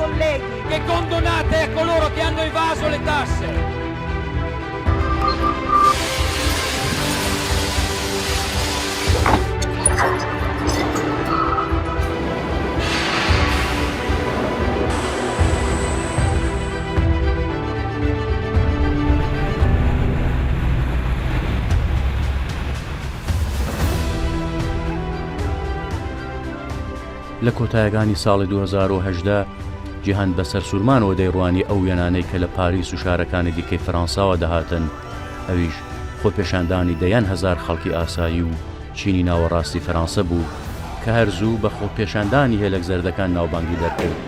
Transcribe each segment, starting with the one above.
colleghi. Che condonate a coloro che hanno evaso le tasse. لە کۆتاییەکانی ساڵی 2018 جیهان بەسەر سوورمانەوە دەیڕوانی ئەو وێنانەی کە لە پاریس و شارەکانی دیکەی فەڕەنساوە دەهاتن، ئەویش خۆپێشاندانی دەیان هەزار خەڵکی ئاسایی و چینی ناوەڕاستی فەڕەنسا بوو کە هەرزوو بە خۆپێشاندانی هێلک زەردەکان ناوبانگی دەرکرد.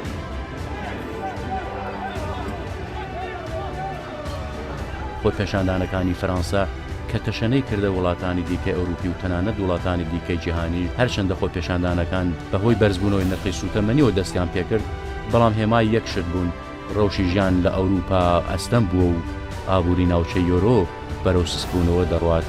خۆپێشاندانەکانی فەڕەنسا کە تەشەنەی کردە وڵاتانی دیکەی ئەوروپی و تەنانەت وڵاتانی دیکەی جیهانی هەرچەندە خۆپێشاندانەکان بەهۆی بەرزبوونەوەی نرخی سوتەمەنیەوە دەستیان پێکرد، بەڵام هێمای یەک شت بوون: ڕەوشی ژیان لە ئەوروپا ئەستەم بووە و ئابووری ناوچەی یۆرۆ بەرەو سسبوونەوە دەڕوات.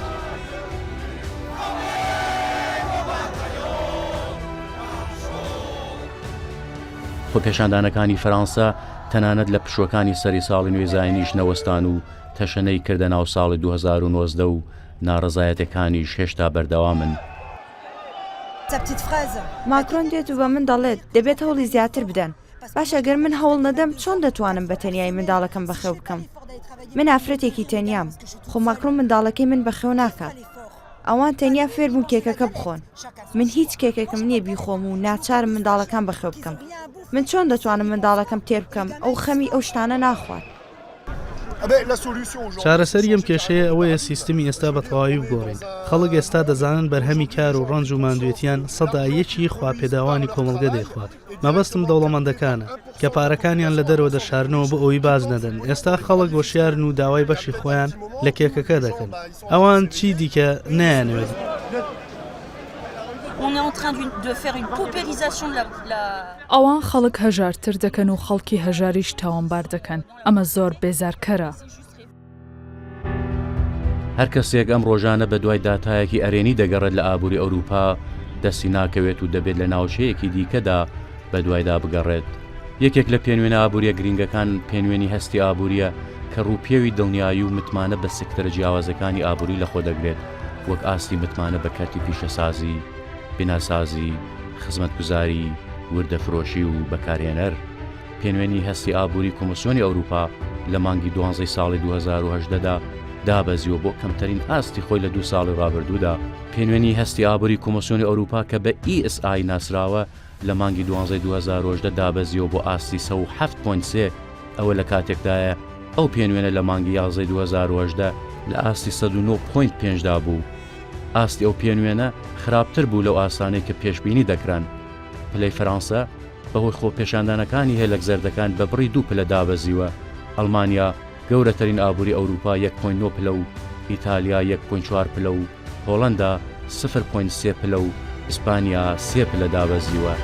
خۆپێشاندانەکانی فەڕەنسا تەنانەت لە پشوەکانی سەری ساڵی نوێ زاینیش نەوەستان و تەشەنەی کردە ناو ساڵی 2019 و ناڕەزایەتەکانیش هێشتا بەردەوامن. ماکرۆن دێت و بە من دەڵێت دەبێت هەوڵی زیاتر بدەن. باش ئەگەر من هەوڵ نەدەم چۆن دەتوانم بە تەنیایی منداڵەکەم بەخێو بکەم؟ من ئافرەتێکی تەنیام، خۆ ماکرۆن منداڵەکەی من بەخێو ناکات. ئەوان تەنیا فێر بوون کێکەکە بخۆن. من هیچ کێکێکم نییە بیخۆم و ناچارم منداڵەکان بەخێو بکەم. من چۆن دەتوانم منداڵەکەم تێر بکەم ئەو خەمی ئەو شتانە ناخوات؟ چارەسەری ئەم کێشەیە ئەوەیە سیستمی ئێستا بە تەواوی بگۆڕین. خەڵک ئێستا دەزانن بەرهەمی کار و ڕەنج و ماندوێتیان سەدایەکی خواپێداوانی کۆمەڵگە دەیخوات. مەبەستم دەوڵەمەندەکانە کە پارەکانیان لە دەرەوە دەشارنەوە بۆ ئەوی باز نەدەن. ئێستا خەڵک وەشیارن و داوای بەشی خۆیان لە کێکەکە دەکەن. ئەوان چی دیکە نایانوێت. ئەوان خەڵک هەژارتر دەکەن و خەڵکی هەژاریش تاوانبار دەکەن. ئەمە زۆر بێزارکەرە. هەر کەسێک ئەم ڕۆژانە بە دوای داتایەکی ئەرێنی دەگەڕێت لە ئابووری ئەوروپا دەستی ناکەوێت و دەبێت لە ناوچەیەکی دیکەدا بە دوایدا بگەڕێت. یەکێک لە پێنوێنە ئابووریە گرنگەکان پێنوێنی هەستی ئابووریە کە ڕووپێوی دڵنیایی و متمانە بە سکتەرە جیاوازەکانی ئابووری لەخۆ دەگرێت، وەک ئاستی متمانە بە کەرتی پیشەسازی، بیناسازی، خزمەتگوزاری، وردەفرۆشی و بەکارهێنەر. پێنوێنی هەستی ئابووری کۆمسیۆنی ئەوروپا لە مانگی 12 ساڵی 2018دا دابەزیوە بۆ کەمترین ئاستی خۆی لە 2 ساڵی ڕابردوودا. پێنوێنی هەستی ئابووری کۆمسیۆنی ئەوروپا کە بە ESI ناسراوە لە مانگی 12 2010 دابەزیوە بۆ ئاستی 107.3. ئەوە لە کاتێکدایە ئەو پێنوێنە لە مانگی 11 2010 لە ئاستی 109.5دا بوو. ئاستی ئەو پێنوێنە خراپتر بوو لەو ئاسانەی کە پێشبینی دەکران. پلەی فەڕەنسا بەهۆی خۆپێشاندانەکانی هێلک زەردەکان بە بڕی 2 پلە دابەزیوە. ئەڵمانیا گەورەترین ئابووری ئەوروپا 1.9 پلە و ئیتالیا 1.4 پلە و هۆڵەندا 0.3 پلە و ئیسپانیا 3 پلە دابەزیوە.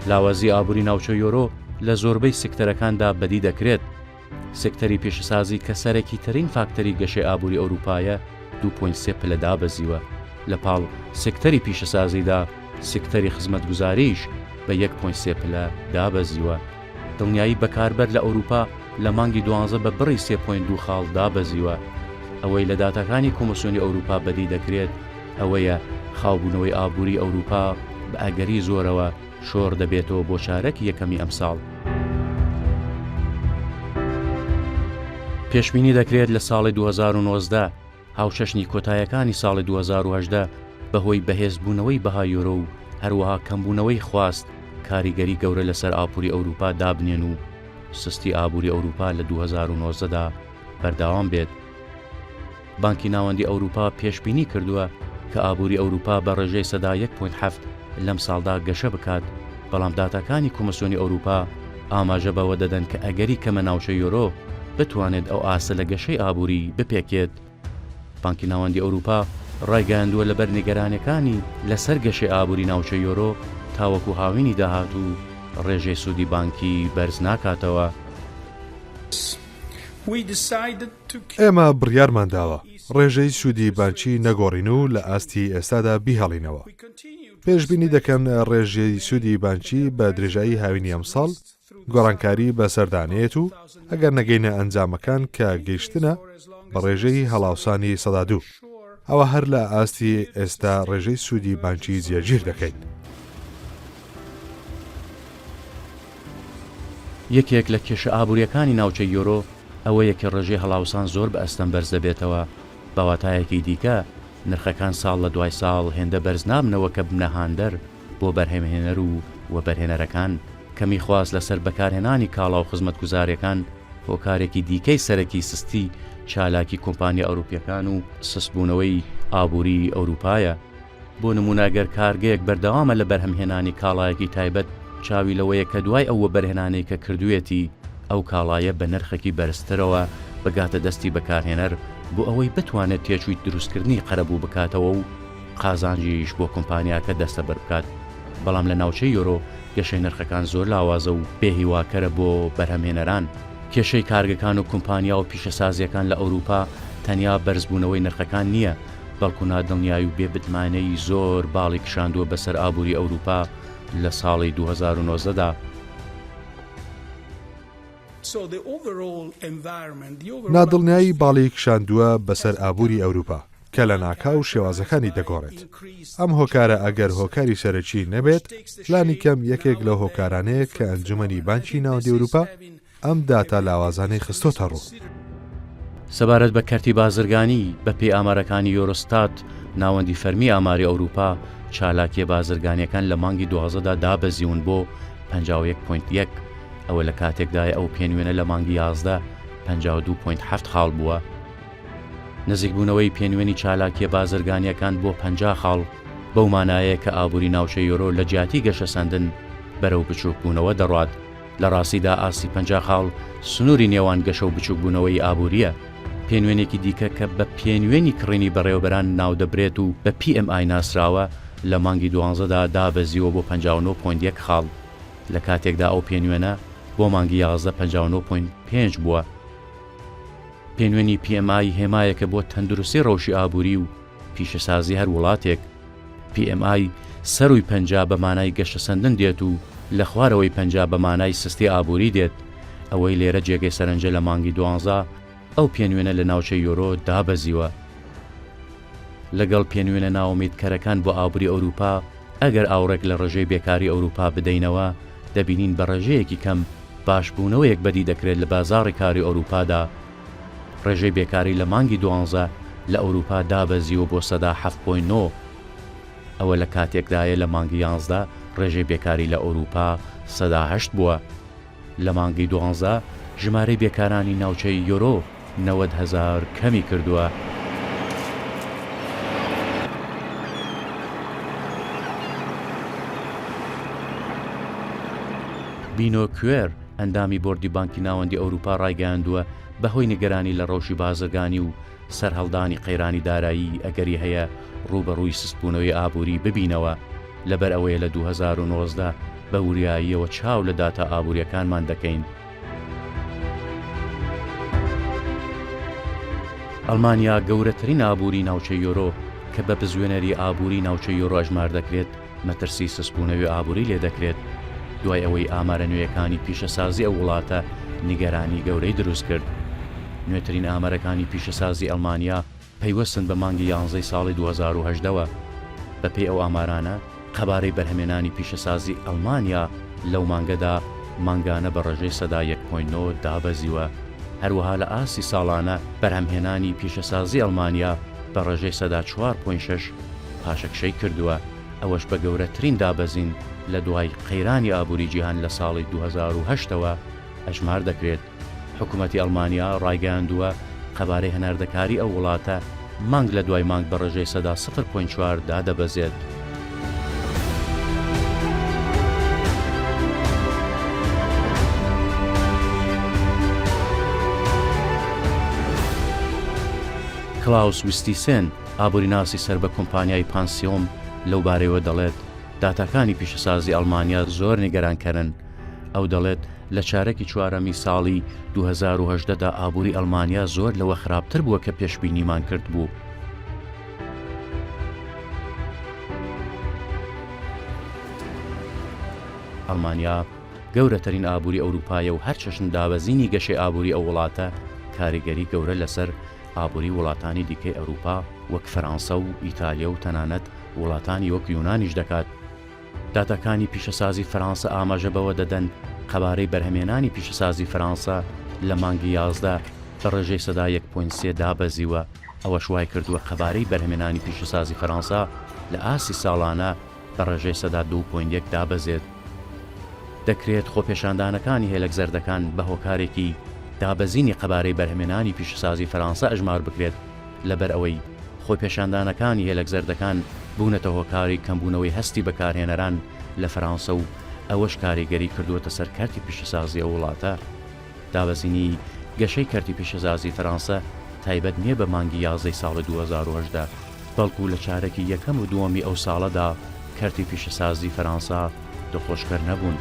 لاوازی ئابووری ناوچە یۆرۆ لە زۆربەی سکتەرەکاندا بەدی دەکرێت. سکتەری پیشەسازی کە سەرەکی ترین فاکتەری گەشەی ئابووری ئەوروپایە 2.3 پلە دابەزیوە. لە پاڵ سکتەری پیشەسازیدا سکتەری خزمەتگوزاریش بە 1.3 پلە دابەزیوە. دڵنیایی بەکاربەر لە ئەوروپا لە مانگی 12 بە بڕی 3.2 خاڵ دابەزیوە. ئەوەی لە داتاکانی کۆمسیۆنی ئەوروپا بەدی دەکرێت ئەوەیە خاوبوونەوەی ئابووری ئەوروپا بە ئەگەری زۆرەوە شۆڕ دەبێتەوە بۆ چارەکی یەکەمی ئەم ساڵ. پێشبینی دەکرێت لە ساڵی 2019 هاوچەشنی کۆتاییەکانی ساڵی 2018 بەهۆی بەهێزبوونەوەی بەها یۆرۆ و هەروەها کەمبوونەوەی خواست کاریگەری گەورە لەسەر ئابووری ئەوروپا دابنێن و سستی ئابووری ئەوروپا لە 2019دا بەردەوام بێت. بانکی ناوەندی ئەوروپا پێشبینی کردووە کە ئابووری ئەوروپا بە ڕێژەی سەدا 1.7 لەم ساڵدا گەشە بکات، بەڵام داتاکانی کۆمسیۆنی ئەوروپا ئاماژە بەوە دەدەن کە ئەگەری کەمە ناوچە یۆرۆ بتوانێت ئەو ئاسە لە گەشەی ئابووری بپێکێت. بانکی ناوەندی ئەوروپا ڕایگەیاندووە لەبەر نیگەرانەکانی لەسەر گەشەی ئابووری ناوچە یۆرۆ تاوەکو هاوینی داهات و ڕێژەی سوودی بانکی بەرز ناکاتەوە. ئێمە بڕیارمان داوە ڕێژەی سوودی بانکی نەگۆڕین و لە ئاستی ئێستادا بیهەڵینەوە. پێشبینی دەکەن ڕێژەی سوودی بانکی بە درێژایی هاوینی ئەم ساڵ گۆڕانکاری بەسەردانێت و ئەگەر نەگەینە ئەنجامەکان کە گەیشتنە بە ڕێژەی هەڵاوسانی سەدا دوو. ئەوە هەر لە ئاستی ئێستا ڕێژەی سوودی بانکی جێگیر دەکەین. یەکێک لە کێشە ئابوووریەکانی ناوچەی یۆرۆ ئەوەیە کە ڕێژەی هەڵاوسان زۆر بە ئەستەم بەرز دەبێتەوە. باواتایەکی دیکە نرخەکان ساڵ لە دوای ساڵ هێندە بەرز نابنەوە کە بنەهاندەر بۆ بەرهەمهێنەر و بەرهێنەرەکان کەمی خواست لەسەر بەکارهێنانی کاڵا و خزمەتگوزاریەکان هۆکارێکی دیکەی سەرەکی سستی چالاکی کۆمپانیا ئەوروپیەکان و سستبوونەوەی ئابووری ئەوروپایە. بۆ نموناگەر کارگەیەک بەردەوامە لە بەرهەمهێنانی کاڵایەکی تایبەت چاوی لەوەیە کە دوای ئەوە بەرهێنانەی کە کردوێتی ئەو کاڵایە بە نرخێکی بەرزترەوە بگاتە دەستی بەکارهێنەر بۆ ئەوەی بتوانێت تێچووی دروستکردنی قەرەبوو بکاتەوە و قازانجیش بۆ کۆمپانیاکە دەستە بەربکات. بەڵام لە ناوچەی یۆرۆ گەشەی نرخەکان زۆر لاوازە و بێهیواکەرە بۆ بەرهەمهێنەران. کێشەی کارگەکان و کۆمپانیا و پیشەسازیەکان لە ئەوروپا تەنیا بەرزبوونەوەی نرخەکان نییە، بەڵکو نادڵنیایی و بێبتمانەی زۆر باڵی کشاندووە بەسەر ئابووری ئەوروپا لە ساڵی 2019دا. نادڵنیایی باڵی کشاندووە بەسەر ئابووری ئەوروپا کە لە ناکاو شێوازەکانی دەگۆڕێت. ئەم هۆکارە ئەگەر هۆکاری سەرەکی نەبێت لانی کەم یەکێک لە هۆکارانەیە کە ئەنجومەنی بانکی ناوەندی ئەوروپا ئەم داتا لاوازانەی خستۆتە ڕوو. سەبارەت بە کەرتی بازرگانی بە پێی ئامارەکانی یۆرۆستات ناوەندی فەرمی ئاماری ئەوروپا چالاکیە بازرگانیەکان لە مانگی 2010دا دابەزیون بۆ 51.1 ئەوە لە کاتێکدای ئەو پێنوێنە لە مانگی 11 52.7 خاڵ بووە. نزیکبوونەوەی پێنوێنی چالاکیە بازرگانیەکان بۆ 50 خاڵ بەو مانایە کە ئابووری ناوچەی یۆرۆ لە جیاتی گەشە سەندن بەرەو بچووکبوونەوە دەڕات. لە ڕاستیدا ئاسی 50 خاڵ سنووری نێوان گەشە و بچووکبوونەوەی ئابووریە. پێنوێنێکی دیکە کە بە پێنوێنی کڕینی بەڕێوەبەران ناو دەبرێت و بە PMI ناسراوە لە مانگی 12دا دابەزیوە بۆ 59.1 خاڵ لە کاتێکدا ئەو پێنوێنە بۆ مانگی 11 59.5 بووە. پێنوێنی PMI هێمایەکە بۆ تەندروستی ڕەوشی ئابووری و پیشەسازی هەر وڵاتێک. PMI سەروی 50 بە مانای گەشە سەندن دێت و لە خوارەوەی 50 بە مانای سستی ئابووری دێت. ئەوەی لێرە جێگەی سەرنجە لە مانگی 12 ئەو پێنوێنە لە ناوچەی یۆرۆ دابەزیوە. لەگەڵ پێنوێنە ناوەمیدکەرەکان بۆ ئابووری ئەوروپا ئەگەر ئاوڕێک لە ڕێژەی بێکاری ئەوروپا بدەینەوە دەبینین بە ڕێژەیەکی کەم باشبوونەوەیەک بەدی دەکرێت لە بازاڕی کاری ئەوروپادا. ڕێژەی بێکاری لە مانگی 12 لە ئەوروپا دابەزیوە بۆ سەدا 7.9 ئەوە لە کاتێکدایە لە مانگی 11 ڕێژەی بێکاری لە ئەوروپا سەدا 8 بووە. لە مانگی 12 ژمارەی بێکارانی ناوچەی یۆرۆ 90,000 کەمی کردووە. بینۆ کوێر ئەندامی بۆردی بانکی ناوەندی ئەوروپا ڕایگەیاندووە بەهۆی نیگەرانی لە ڕەوشی بازرگانی و سەرهەڵدانی قەیرانی دارایی ئەگەری هەیە ڕوبەڕووی سستبوونەوەی ئابووری ببینەوە. لەبەر ئەوەیە لە 2019 بە وریاییەوە چاو لە داتا ئابوووریەکانمان دەکەین. ئەڵمانیا گەورەترین ئابووری ناوچەی یۆرۆ کە بە بزوێنەری ئابووری ناوچەی یۆرۆ ئەژمار دەکرێت مەترسی سستبوونەوەی ئابووری لێ دەکرێت. دوای ئەوەی ئامارە نوێیەکانی پیشەسازی ئەو وڵاتە نیگەرانی گەورەی دروست کرد. نوێترین ئامارەکانی پیشەسازی ئەڵمانیا پەیوەستن بە مانگی 11 ساڵی 2018ەوە. بەپێی ئەو ئامارانە قەبارەی بەرهەمێنانی پیشەسازی ئەڵمانیا لەو مانگەدا مانگانە بە ڕێژەی سەدا 1.9 دابەزیوە. هەروەها لە ئاسی ساڵانە بەرهەمهێنانی پیشەسازی ئەڵمانیا بە ڕێژەی سەدا 4.6 پاشەکشەی کردووە. ئەوەش بە گەورەترین دابەزین لە دوای قەیرانی ئابووری جیهان لە ساڵی 2008ەوە ئەژمار دەکرێت. حکوومەتی ئەڵمانیا ڕایگەیاندووە قەبارەی هەناردەکاری ئەو وڵاتە مانگ لە دوای مانگ بە ڕێژەی سەدا 0.4 دادەبەزێت. کلاوس ویستیسن ئابووریناسی سەر بە کۆمپانیای پانسیۆم لەو بارەیەوە دەڵێت داتاکانی پیشەسازی ئەڵمانیا زۆر نیگەرانکەرن. ئەو دەڵێت لە چارەکی چوارەمی ساڵی 2010دا ئابووری ئەڵمانیا زۆر لەوە خراپتر بووە کە پێشبینیمان کرد بوو. ئەڵمانیا گەورەترین ئابووری ئەوروپایە و هەر چەشن دابەزینی گەشەی ئابووری ئەو وڵاتە کاریگەری گەورە لەسەر ئابووری وڵاتانی دیکەی ئەوروپا وەک فەرانسە و ئیتالیا و تەنانەت وڵاتانی وەک یۆنانیش دەکات. داتەکانی پیشەسازی فەرانسە ئاماژە بەوە دەدەن قەبارەی بەرهەمێنانی پیشەسازی فەرانسە لە مانگی 11 بە ڕێژەی سەدا 1.3 دابەزیوە. ئەوە شوای کردووە قەبارەی بەرهەمێنانی پیشەسازی فەرانسە لە ئاسی ساڵانە بە ڕێژەی سەدا 2.1 دابەزێت. دەکرێت خۆپێشاندانەکانی هێلک زەردەکان بە هۆکارێکی دابەزینی قەبارەی بەرهەمێنانی پیشەسازی فەرانسە ئەژمار بکرێت لەبەر ئەوەی خۆپێشاندانەکانی هێلک زەردەکان بوونەتە هۆکاری کەمبوونەوەی هەستی بەکارهێنەران لە فەرانسە و ئەوەش کاریگەری کردووەتە سەر کارتی پیشەسازی ئەو وڵاتە. دابەزینی گەشەی کارتی پیشەسازی فەرانسە تایبەت نییە بە مانگی 11 ساڵی 2010 بەڵکو لە چارەکی یەکەم و دووەمی ئەو ساڵەدا کارتی پیشەسازی فەرانسە دڵخۆشکەر نەبوون.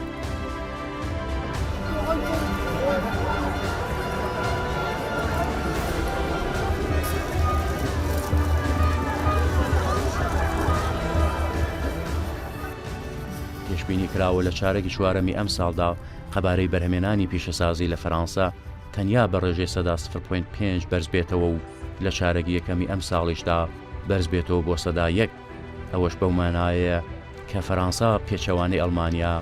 پێشبینی کراوە لە چارەکی چوارەمی ئەم ساڵدا قەبارەی بەرهەمێنانی پیشەسازی لە فەرانسە تەنیا بە ڕێژەی سەدا 0.5 بەرز بێتەوە و لە چارەکی یەکەمی ئەم ساڵیشدا بەرز بێتەوە بۆ سەدا 1. ئەوەش بەو مانایە کە فەرانسا پێچەوانەی ئەڵمانیا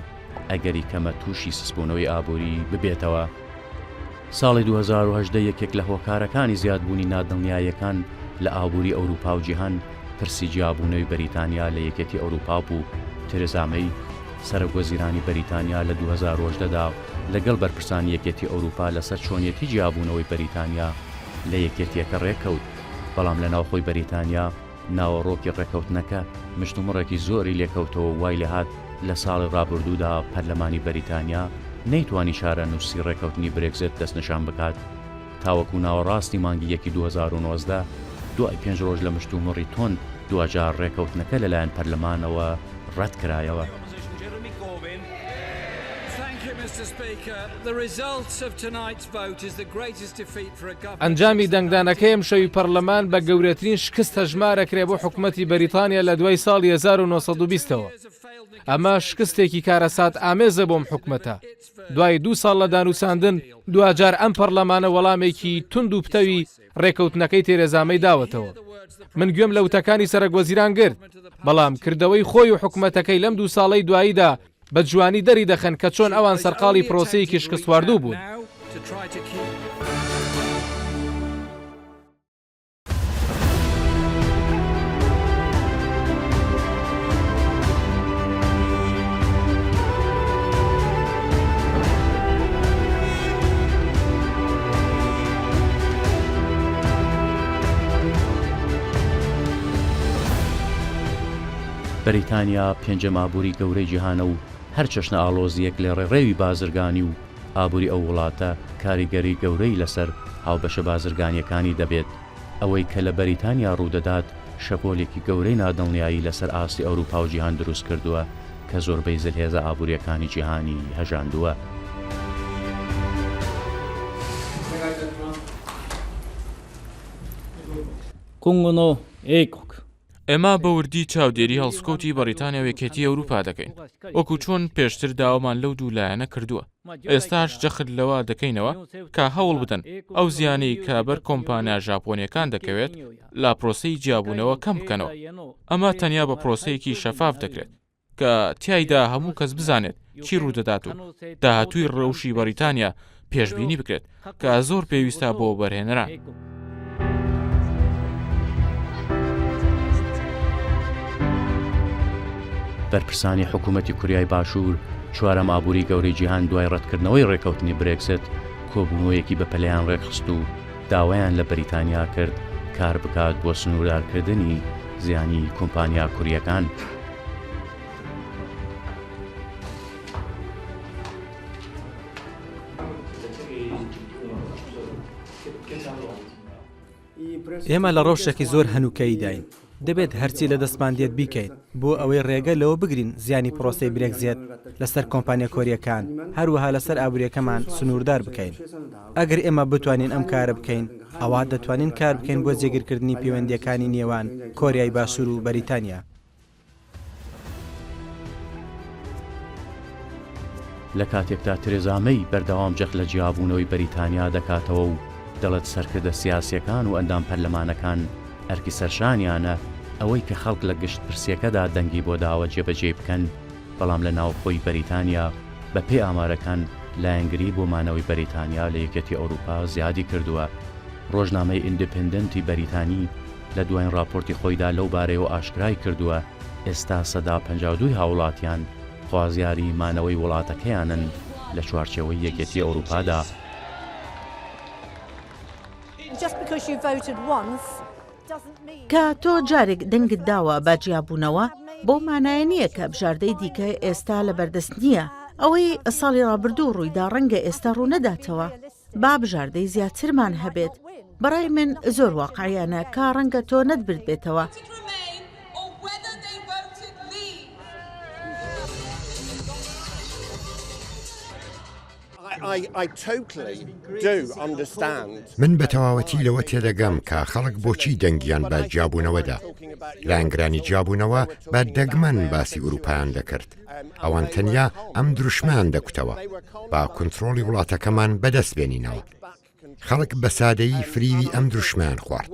ئەگەری کەمە تووشی سسبوونەوەی ئابووری ببێتەوە. ساڵی 2010 یەکێک لە هۆکارەکانی زیادبوونی نادڵنیاییەکان لە ئابووری ئەوروپا و جیهان پرسی جیابوونەوەی بەریتانیا لە یەکێتی ئەوروپا بوو. تێرێزا مەی سەرۆکوەزیرانی بەریتانیا لە 2010دا لەگەڵ بەرپرسانی یەکێتی ئەوروپا لەسەر چۆنیەتی جیابوونەوەی بەریتانیا لە یەکێتیەکە ڕێکەوت. بەڵام لە ناوخۆی بەریتانیا ناوەڕۆکی ڕێکەوتنەکە مشتومڕێکی زۆری لێکەوتەوە وای لێهات لە ساڵی ڕابردوودا پەرلەمانی بەریتانیا نەیتوانی شارە نووسی ڕێکەوتنی برێکزێت دەستنیشان بکات تاوەکو ناوەڕاستی مانگی 2019 دوای 5 ڕۆژ لە مشتومڕی تۆن دوجار ڕێکەوتنەکە لەلایەن پەرلەمانەوە ڕەت کرایەوە. ئەنجامی دەنگدانەکەی ئەم شەوی پەرلەمان بە گەورەترین شکست هەژمارەکرێ بۆ حکوومەتی بەریتانیا لە دوای ساڵی 1920ەوە. ئەمە شکستێکی کارەسات ئامێزە بۆم حکوومەتە. دوای 2 ساڵ لە دانوساندن دوجار ئەم پەرلەمانە وەڵامێکی تند و پتەوی ڕێکەوتنەکەی تێرێزامەی داوەتەوە. من گوێم لە وتەکانی سەرۆکوەزیران گرت، بەڵام کردەوەی خۆی و حکوومەتەکەی لەم 2 ساڵەی دواییدا بە جوانی دەری دەخەن کە چۆن ئەوان سەرقاڵی پرۆسەیەکی شکستواردوو بوون. بەریتانیا پێنجەم ئابووری گەورەی جیهانە و هەر چەشنە ئاڵۆزیەک لە ڕێڕێوی بازرگانی و ئابووری ئەو وڵاتە کاریگەری گەورەی لەسەر هاوبەشە بازرگانیەکانی دەبێت. ئەوەی کە لە بەریتانیا ڕوودەدات شەپۆلێکی گەورەی نادڵنیایی لەسەر ئاستی ئەوروپا و جیهان دروست کردووە کە زۆربەی زلهێزە ئابووریەکانی جیهانی هەژاندووە. ئێمە بە وردی چاودێری هەڵسکۆتی بەریتانیا و یەکێتی ئەوروپا دەکەین وەکو چۆن پێشتر داوامان لەو دوو لایەنە کردووە. ئێستاش جەخت لەوە دەکەینەوە کە هەوڵ بدەن ئەو زیانەی کە بەر کۆمپانیا ژاپۆنیەکان دەکەوێت لا پرۆسەی جیابوونەوە کەم بکەنەوە. ئەمە تەنیا بە پرۆسەیەکی شەفاف دەکرێت کە تیایدا هەموو کەس بزانێت چی ڕوودەدات و داهاتووی ڕەوشی بەریتانیا پێشبینی بکرێت کە زۆر پێویستە بۆ بەرهێنەران. بەرپرسانی حکوومەتی کوریای باشوور چوارەم ئابووری گەورەی جیهان دوای ڕەتکردنەوەی ڕێکەوتنی برێکزت کۆبوونەوەیەکی بە پەلەیان ڕێکخست و داوایان لە بەریتانیا کرد کار بکات بۆ سنووردارکردنی زیانی کۆمپانیا کوریەکان. ئێمە لە ڕەوشێکی زۆر هەنووکەی داین. دەبێت هەرچی لە دەستمان دێت بیکەیت بۆ ئەوەی ڕێگە لەوە بگرین زیانی پرۆسی برێکزێت لەسەر کۆمپانیا کۆریەکان هەروەها لەسەر ئابوووریەکەمان سنووردار بکەین. ئەگەر ئێمە بتوانین ئەم کارە بکەین ئەوە دەتوانین کار بکەین بۆ جێگیرکردنی پەیوەندیەکانی نێوان کۆریای باشوور و بەریتانیا. لە کاتێکدا ترێزامەی بەردەوام جەخ لە جیابوونەوەی بەریتانیا دەکاتەوە و دەڵێت سەرکردە سیاسیەکان و ئەندام پەرلەمانەکان ئەرکی سەرشانیانە ئەوەی کە خەڵک لە گشت پرسیەکەدا دەنگی بۆ داوە جێبەجێ بکەن، بەڵام لە ناوخۆی بەریتانیا بە پێی ئامارەکان لایەنگری بۆ مانەوەی بەریتانیا لە یەکێتی ئەوروپا زیادی کردووە. ڕۆژنامەی ئیندیپندنتی بەریتانی لە دوایین راپۆرتی خۆیدا لەو بارەیەوە ئاشکرای کردووە ئێستا سەدا 52 هاوڵاتیان خوازیاری مانەوەی وڵاتەکەیانن لە چوارچێوەی یەکێتی ئەوروپادا. کە تۆ جارێک دەنگت داوە با جیابوونەوە بۆ مانایە نییە کە بژاردەی دیکە ئێستا لە بەردەست نییە. ئەوەی ساڵی ڕابردوو ڕوویدا ڕەنگە ئێستا ڕوو نەداتەوە. با بژاردەی زیاترمان هەبێت. بەڕای من زۆر واقعیانە کا ڕەنگە تۆ نەتبرد بێتەوە. من بە تەواوەتی لەوە تێدەگەم کە خەڵک بۆچی دەنگیان بە جیابوونەوەدا. لایەنگرانی جیابوونەوە بە دەگمەن باسی ئوروپایان دەکرد. ئەوان تەنیا ئەم دروشمان دەکوتەوە با کۆنتڕۆڵی وڵاتەکەمان بەدەست بێنینەوە. خەڵک بە سادەیی فریوی ئەم دروشمان خوارد.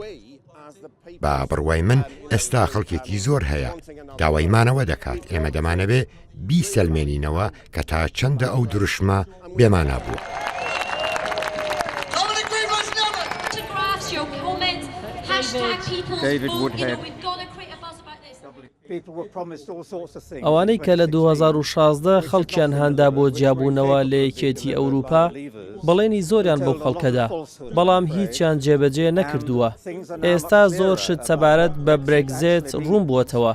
با بڕوای من ئێستا خەڵکێکی زۆر هەیە داوایمانەوە دەکات ئێمە دەمانەوێ بیسەلمێنینەوە کە تا چەندە ئەو دروشمە بێمانە بوو. ئەوانەی کە لە 2016 خەڵکیان هەندا بۆ جیابوونەوە لە یەکێتی ئەوروپا بەڵێنی زۆریان بۆ خەڵکەدا، بەڵام هیچیان جێبەجێ نەکردووە. ئێستا زۆر شت سەبارەت بە برێکزێت ڕوون بووەتەوە.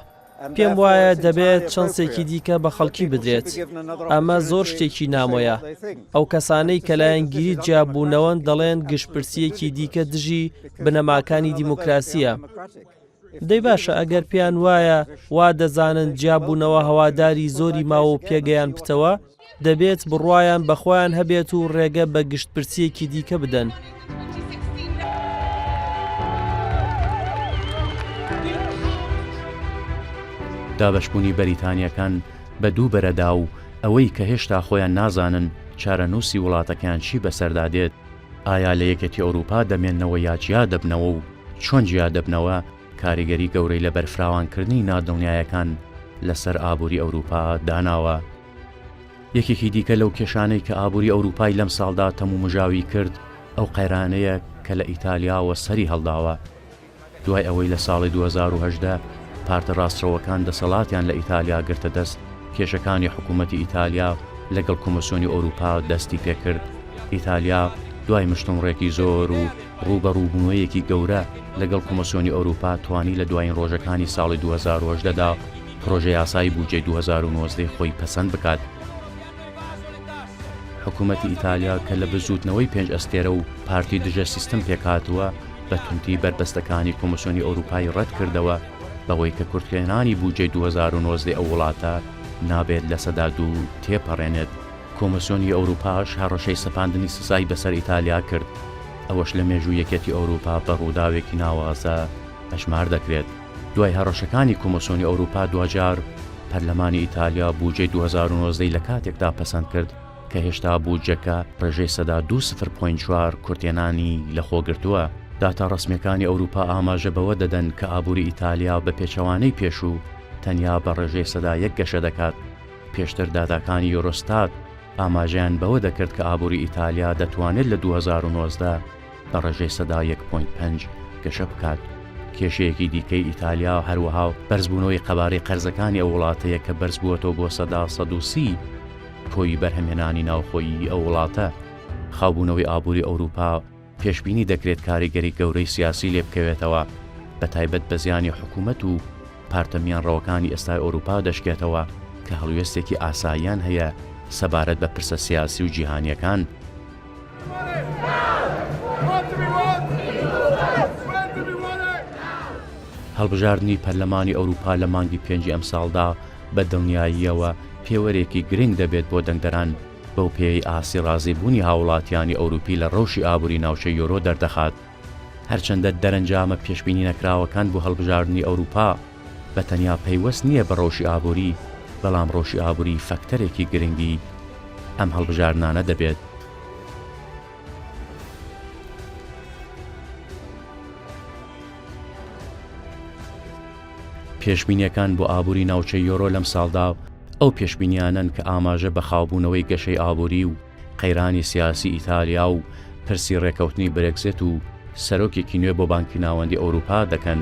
پێم وایە دەبێت چەندێکی دیکە بە خەڵکی بدرێت. ئەمە زۆر شتێکی نامۆیە. ئەو کەسانەی کە لایەنگیری جیابوونەوەن دەڵێن گشتپرسیەکی دیکە دژی بنەماکانی دیموکراسیە. دەی باشە ئەگەر پێیان وایە وا دەزانن جیابوونەوە هەواداری زۆری ماوە و پێگەیان بتەوە، دەبێت بڕوایان بەخۆیان هەبێت و ڕێگە بە گشتپرسیەکی دیکە بدەن. دابەشبوونی بەریتانیەکان بە دوو بەرەدا و ئەوەی کە هێشتا خۆیان نازانن چارەنووسی وڵاتەکەیان چی بەسەردادێت، ئایا لە یەکێتی ئەوروپا دەمێننەوە یا جیا دەبنەوە و چۆن جیا دەبنەوە، کاریگەری گەورەی لە بەرفراوانکردنی نادڵنیایەکان لەسەر ئابووری ئەوروپا داناوە. یەکێکی دیکە لەو کێشانەی کە ئابووری ئەوروپای لەم ساڵدا تەموو مژاوی کرد ئەو قەیرانەیە کە لە ئیتالیاوە سەری هەڵداوە. دوای ئەوەی لە ساڵی 2010 پارتە ڕاستەوەکان دەسەڵاتیان لە ئیتالیا گرتە دەست، کێشەکانی حکوومەتی ئیتالیا لەگەڵ کۆمسیۆنی ئەوروپا دەستی پێکرد. ئیتالیا دوای مشتومڕێکی زۆر و ڕوبەڕووبوونەوەیەکی گەورە لەگەڵ کۆمسیۆنی ئەوروپا توانی لە دوایین ڕۆژەکانی ساڵی 2010دا پرۆژە یاسای بودجێ 2019 خۆی پەسەند بکات. حکوومەتی ئیتالیا کە لە بزوتنەوەی 5 ئەستێرە و پارتی دژە سیستم پێکاتوە بە تونتی بربەستەکانی کۆمسیۆنی ئەوروپای ڕەت کردەوە بەوەی کە کورتکێنانی بودجێ 2019 ئەو وڵاتە نابێت لە سەدا دوو تێپەڕێنێت. کۆمسیۆنی ئەوروپاش هەڕەشەی سەپاندنی سزای بەسەر ئیتالیا کرد. ئەوەش لە مێژوو یەکێتی ئەوروپا بە ڕووداوێکی ناوازە هەژمار دەکرێت. دوای هەڕەشەکانی کۆمسیۆنی ئەوروپا دوجار پەرلەمانی ئیتالیا بودجێ 2019 لە کاتێکدا پەسەند کرد کە هێشتا بودجەکە ڕێژەی سەدا 2.4 کورتێنانی لەخۆگرتووە. داتا ڕسمیەکانی ئەوروپا ئاماژە بەوە دەدەن کە ئابووری ئیتالیا بە پێچەوانەی پێشوو تەنیا بە ڕێژەی سەدا 1 گەشە دەکات. پێشتر داداکانی یۆرۆستات ئاماژیان بەوە دەکرد کە ئابووری ئیتالیا دەتوانێت لە 2019 بە ڕێژەی سەدا 1.5 گەشە بکات. کێشەیەکی دیکەی ئیتالیا هەروەها بەرزبوونەوەی قەبارەی قەرزەکانی ئەو وڵاتەیە کە بەرز بووەتەوە بۆ سەدا 130 کۆی بەرهەمهێنانی ناوخۆیی ئەو وڵاتە. خاوبوونەوەی ئابووری ئەوروپا پێشبینی دەکرێت کاریگەری گەورەی سیاسی لێ بکەوێتەوە، بە تایبەت بە زیانی حکوومەت و پارتەمیانڕەوەکانی ئێستای ئەوروپا دەشکێتەوە کە هەڵوێستێکی ئاساییان هەیە سەبارەت بە پرسە سیاسی و جیهانیەکان. هەڵبژاردننی پەرلەمانی ئەوروپا لە مانگی پێنجی ئەم ساڵدا بە دڵنیاییەوە پێوەرێکی گرنگ دەبێت بۆ دەنگدەران بەو پێی ئاسی ڕازیبوونی هاوڵاتیانی ئەوروپی لە ڕەوشی ئابووری ناوچەی یۆرۆ دەردەخات. هەرچەندە دەرەنجامە پێشبینی نەکراوەکان بۆ هەڵبژاردننی ئەوروپا بە تەنیا پەیوەست نییە بە ڕۆژی ئابووری، بەڵام ڕۆژی ئابووری فەکتەرێکی گرنگی ئەم هەڵبژاردنانە دەبێت. پێشبینیەکان بۆ ئابووری ناوچەی یۆرۆ لەم ساڵدا ئەو پێشبینیانن کە ئاماژە بە خاوبوونەوەی گەشەی ئابووری و قەیرانی سیاسی ئیتالیا و پرسی ڕێکەوتنی برێکزێت و سەرۆکێکی نوێ بۆ بانکی ناوەندی ئەوروپا دەکەن.